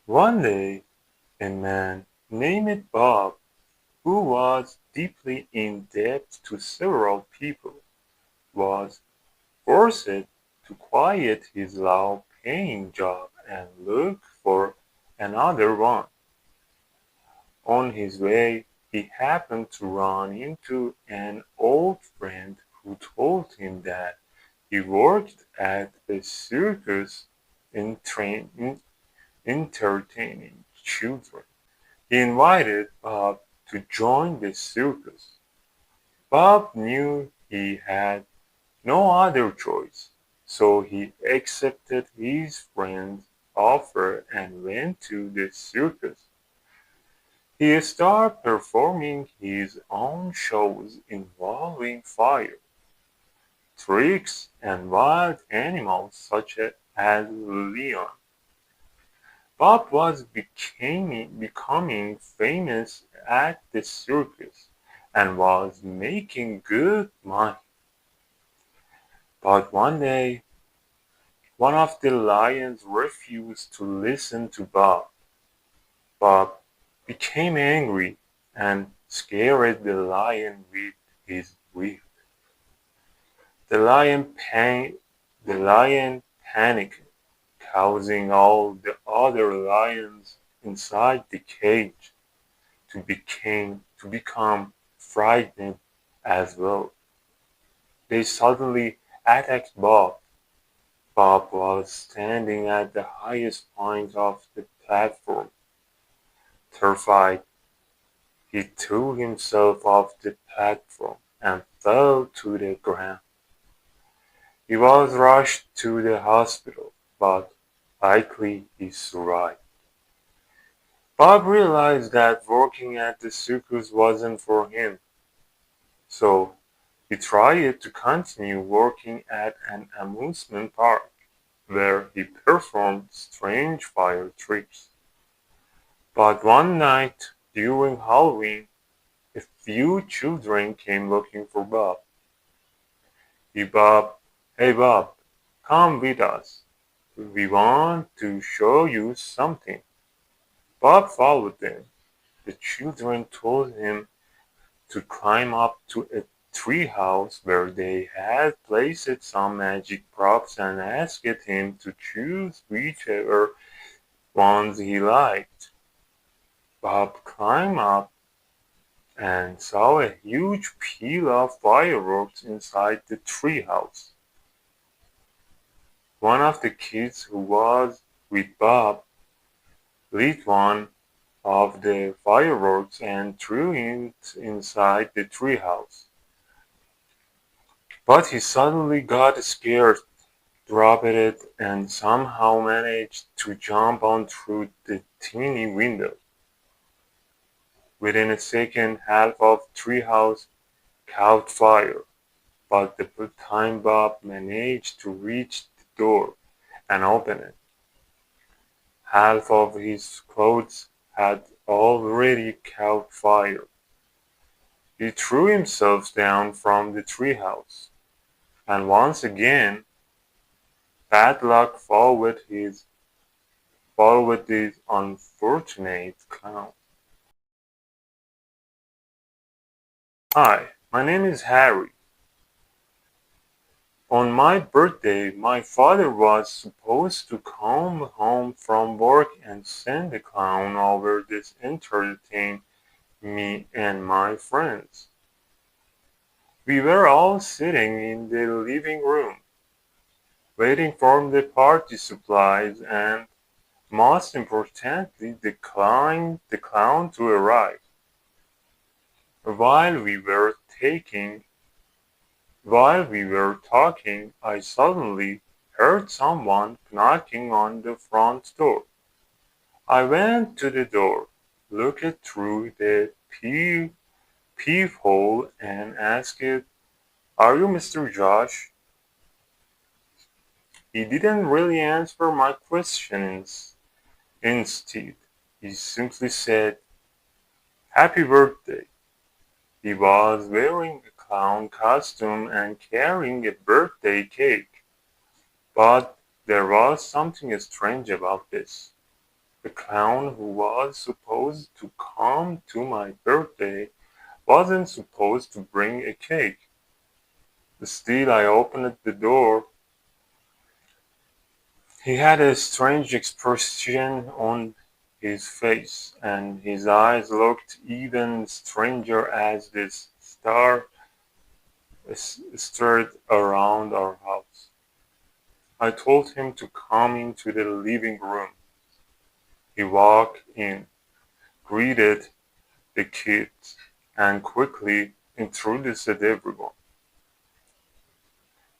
One day, a man named Bob, who was deeply in debt to several people, was forced to quit his low-paying job and look for another one. On his way, he happened to run into an old friend who told him that he worked at a circus entertaining children. He invited Bob to join the circus. Bob knew he had no other choice, so he accepted his friend's offer and went to the circus. He started performing his own shows involving fire, tricks, and wild animals such as lion. Bob was becoming famous at the circus and was making good money. But one day, one of the lions refused to listen to Bob. Bob became angry and scared the lion with his whip. The lion, pan- the lion panicked, causing all the other lions inside the cage to become frightened as well. They suddenly attacked Bob. Bob was standing at the highest point of the platform. Terrified, he threw himself off the platform and fell to the ground. He was rushed to the hospital, but likely he survived. Bob realized that working at the circus wasn't for him, so he tried to continue working at an amusement park, where he performed strange fire tricks. But one night during Halloween, a few children came looking for Bob. Hey Bob, hey Bob, come with us. We want to show you something. Bob followed them. The children told him to climb up to a tree house where they had placed some magic props and asked him to choose whichever ones he liked. Bob climbed up and saw a huge pile of fireworks inside the treehouse. One of the kids who was with Bob lit one of the fireworks and threw it inside the treehouse. But he suddenly got scared, dropped it, and somehow managed to jump on through the tiny window. Within a second, half of the treehouse caught fire, but the time Bob managed to reach the door and open it, half of his clothes had already caught fire. He threw himself down from the treehouse, and once again bad luck followed this unfortunate clown. Hi, my name is Harry. On my birthday, my father was supposed to come home from work and send the clown over to entertain me and my friends. We were all sitting in the living room, waiting for the party supplies and, most importantly, the clown to arrive. While we were taking While we were talking, I suddenly heard someone knocking on the front door. I went to the door, looked through the peephole, and asked, "Are you Mr. Josh?" He didn't really answer my questions. Instead, he simply said, "Happy birthday." He was wearing a clown costume and carrying a birthday cake. But there was something strange about this. The clown who was supposed to come to my birthday wasn't supposed to bring a cake. Still, I opened the door. He had a strange expression on his face, and his eyes looked even stranger as the star stirred around our house. I told him to come into the living room. He walked in, greeted the kids, and quickly introduced everyone.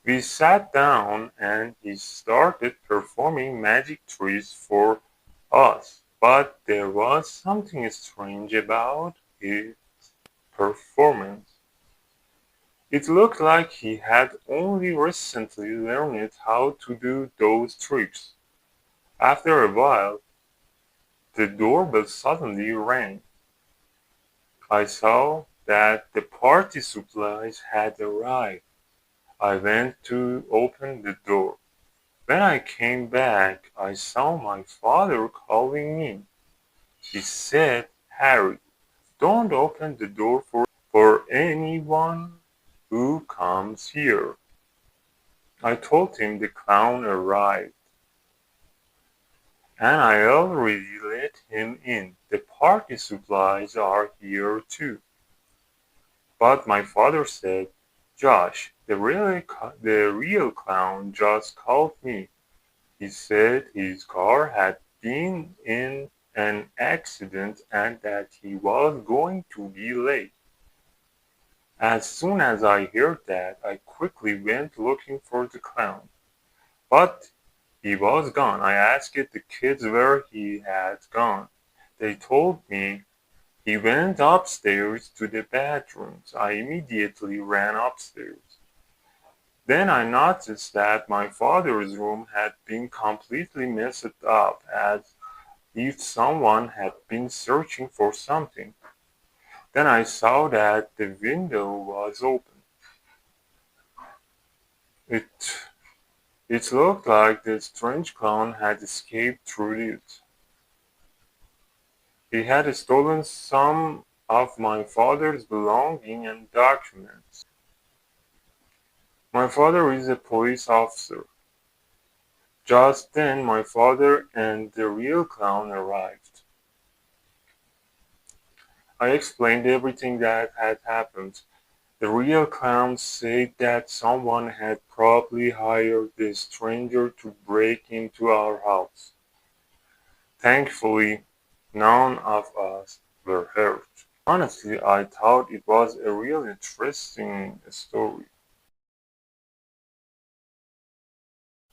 We sat down and he started performing magic tricks for us, but there was something strange about his performance. It looked like he had only recently learned how to do those tricks. After a while, the doorbell suddenly rang. I saw that the party supplies had arrived. I went to open the door. When I came back, I saw my father calling me. He said, "Harry, don't open the door for anyone who comes here." I told him the clown arrived, and I already let him in. The party supplies are here too. But my father said, "Josh, the real clown just called me. He said his car had been in an accident and that he was going to be late." As soon as I heard that, I quickly went looking for the clown. But he was gone. I asked the kids where he had gone. They told me he went upstairs to the bathrooms. I immediately ran upstairs. Then I noticed that my father's room had been completely messed up, as if someone had been searching for something. Then I saw that the window was open. It it looked like the strange clown had escaped through it. He had stolen some of my father's belongings and documents. My father is a police officer. Just then my father and the real clown arrived. I explained everything that had happened. The real clown said that someone had probably hired the stranger to break into our house. Thankfully, none of us were hurt. Honestly, I thought it was a real interesting story.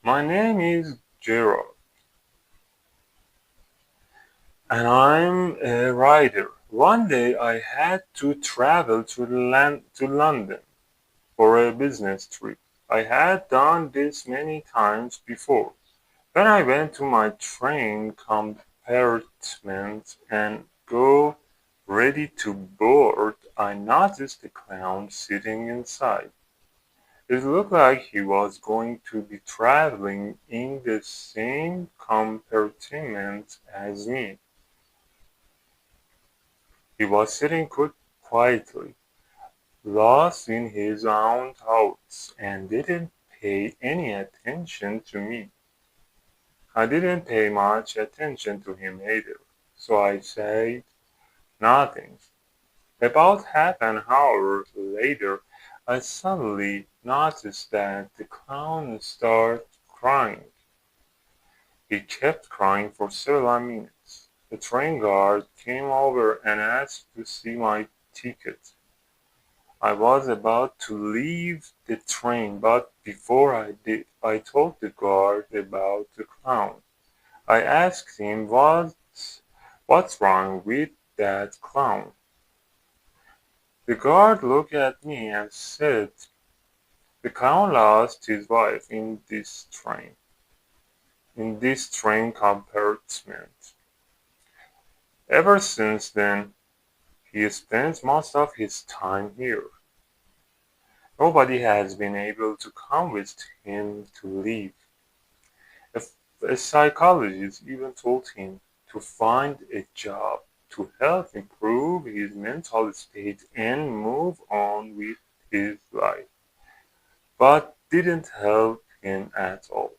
My name is Gerard, and I'm a writer. One day I had to travel to London for a business trip. I had done this many times before. When I went to my train compartment and got ready to board, I noticed a clown sitting inside. It looked like he was going to be traveling in the same compartment as me. He was sitting quietly, lost in his own thoughts, and didn't pay any attention to me. I didn't pay much attention to him either, so I said nothing. About half an hour later, I suddenly noticed that the clown started crying. He kept crying for several minutes. The train guard came over and asked to see my ticket. I was about to leave the train, but before I did, I told the guard about the clown. I asked him what's wrong with that clown. The guard looked at me and said, "The clown lost his wife in this train compartment. Ever since then, he spends most of his time here. Nobody has been able to convince him to leave. A psychologist even told him to find a job to help improve his mental state and move on with his life, but didn't help him at all.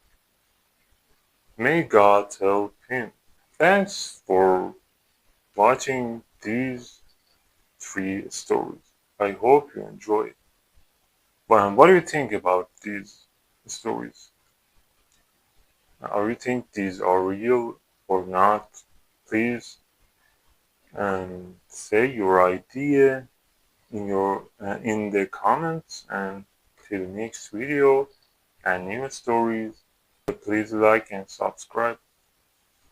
May God help him. Thanks for watching these 3 stories. I hope you enjoy it. What do you think about these stories? Are you think these are real or not? Please say your idea in the comments, and till next video and new stories. Please like and subscribe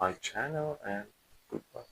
my channel, and goodbye.